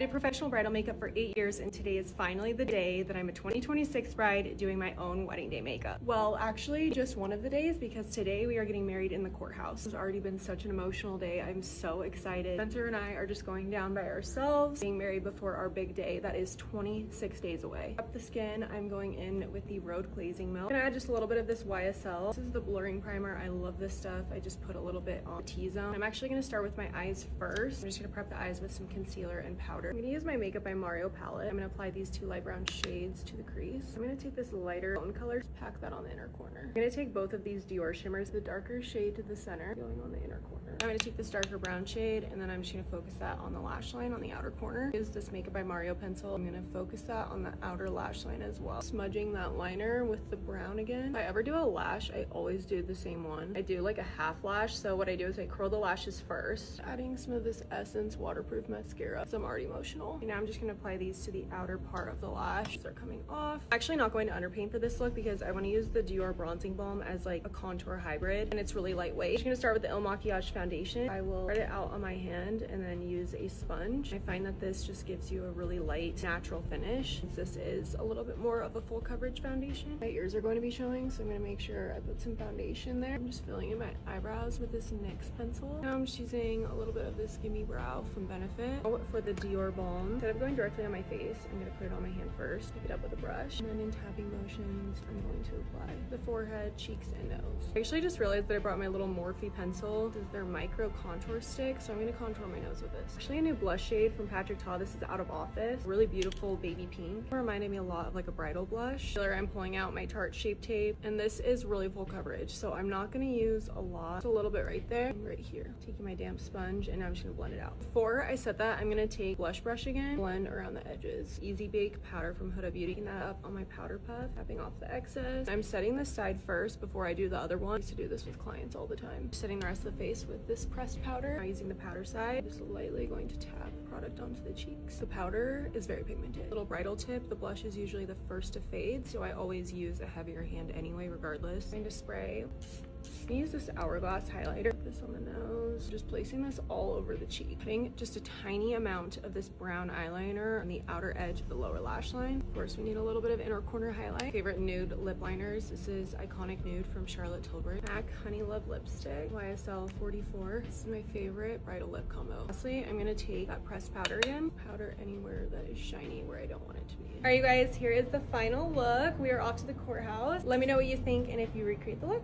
I did professional bridal makeup for 8 years, and today is finally the day that I'm a 2026 bride doing my own wedding day makeup. Well, actually just one of the days, because today we are getting married in the courthouse. It's already been such an emotional day. I'm so excited. Spencer and I are just going down by ourselves, being married before our big day that is 26 days away. Up the skin, I'm going in with the Road Glazing Milk. I'm gonna add just a little bit of this YSL. This is the blurring primer. I love this stuff. I just put a little bit on the T-zone. I'm actually gonna start with my eyes first. I'm just gonna prep the eyes with some concealer and powder. I'm gonna use my Makeup by Mario palette. I'm gonna apply these two light brown shades to the crease. I'm gonna take this lighter tone color, pack that on the inner corner. I'm gonna take both of these Dior shimmers, the darker shade to the center, going on the inner corner. I'm gonna take this darker brown shade, and then I'm just gonna focus that on the lash line on the outer corner. Use this Makeup by Mario pencil. I'm gonna focus that on the outer lash line as well. Smudging that liner with the brown again. If I ever do a lash, I always do the same one. I do like a half lash, so what I do is I curl the lashes first, adding some of this Essence waterproof mascara, so I'm already emotional. And now I'm just gonna apply these to the outer part of the lash. These are coming off. I'm actually not going to underpaint for this look because I wanna use the Dior bronzing balm as like a contour hybrid, and it's really lightweight. I'm just gonna start with the Il Makiage foundation. I will spread it out on my hand and then use a sponge. I find that this just gives you a really light, natural finish, since this is a little bit more of a full coverage foundation. My ears are going to be showing, so I'm gonna make sure I put some foundation there. I'm just filling in my eyebrows with this NYX pencil. Now I'm just using a little bit of this Gimme Brow from Benefit. For the Dior balm, instead of going directly on my face, I'm gonna put it on my hand first, pick it up with a brush, and then in tapping motions, I'm going to apply the forehead, cheeks, and nose. I actually just realized that I brought my little Morphe pencil. This is their micro contour stick, so I'm gonna contour my nose with this. Actually a new blush shade from Patrick Ta. This is Out of Office. Really beautiful baby pink. It reminded me a lot of like a bridal blush. I'm pulling out my Tarte Shape Tape, and this is really full coverage, so I'm not gonna use a lot. Just a little bit right there and right here. Taking my damp sponge, and I'm just gonna blend it out. Before I set that, I'm gonna take blush brush again, blend around the edges. Easy Bake powder from Huda Beauty. Taking that up on my powder puff, tapping off the excess. I'm setting this side first before I do the other one. I used to do this with clients all the time. Setting the rest of the face with this pressed powder. Now using the powder side, just lightly going to tap product onto the cheeks. The powder is very pigmented. Little bridal tip, the blush is usually the first to fade, so I always use a heavier hand anyway, regardless. I'm going to spray. I'm gonna use this Hourglass highlighter. Put this on the nose. Just placing this all over the cheek. Putting just a tiny amount of this brown eyeliner on the outer edge of the lower lash line. Of course, we need a little bit of inner corner highlight. Favorite nude lip liners. This is Iconic Nude from Charlotte Tilbury. MAC Honey Love Lipstick, YSL 44. This is my favorite bridal lip combo. Lastly, I'm gonna take that pressed powder again. Powder anywhere that is shiny where I don't want it to be. All right, you guys, here is the final look. We are off to the courthouse. Let me know what you think and if you recreate the look.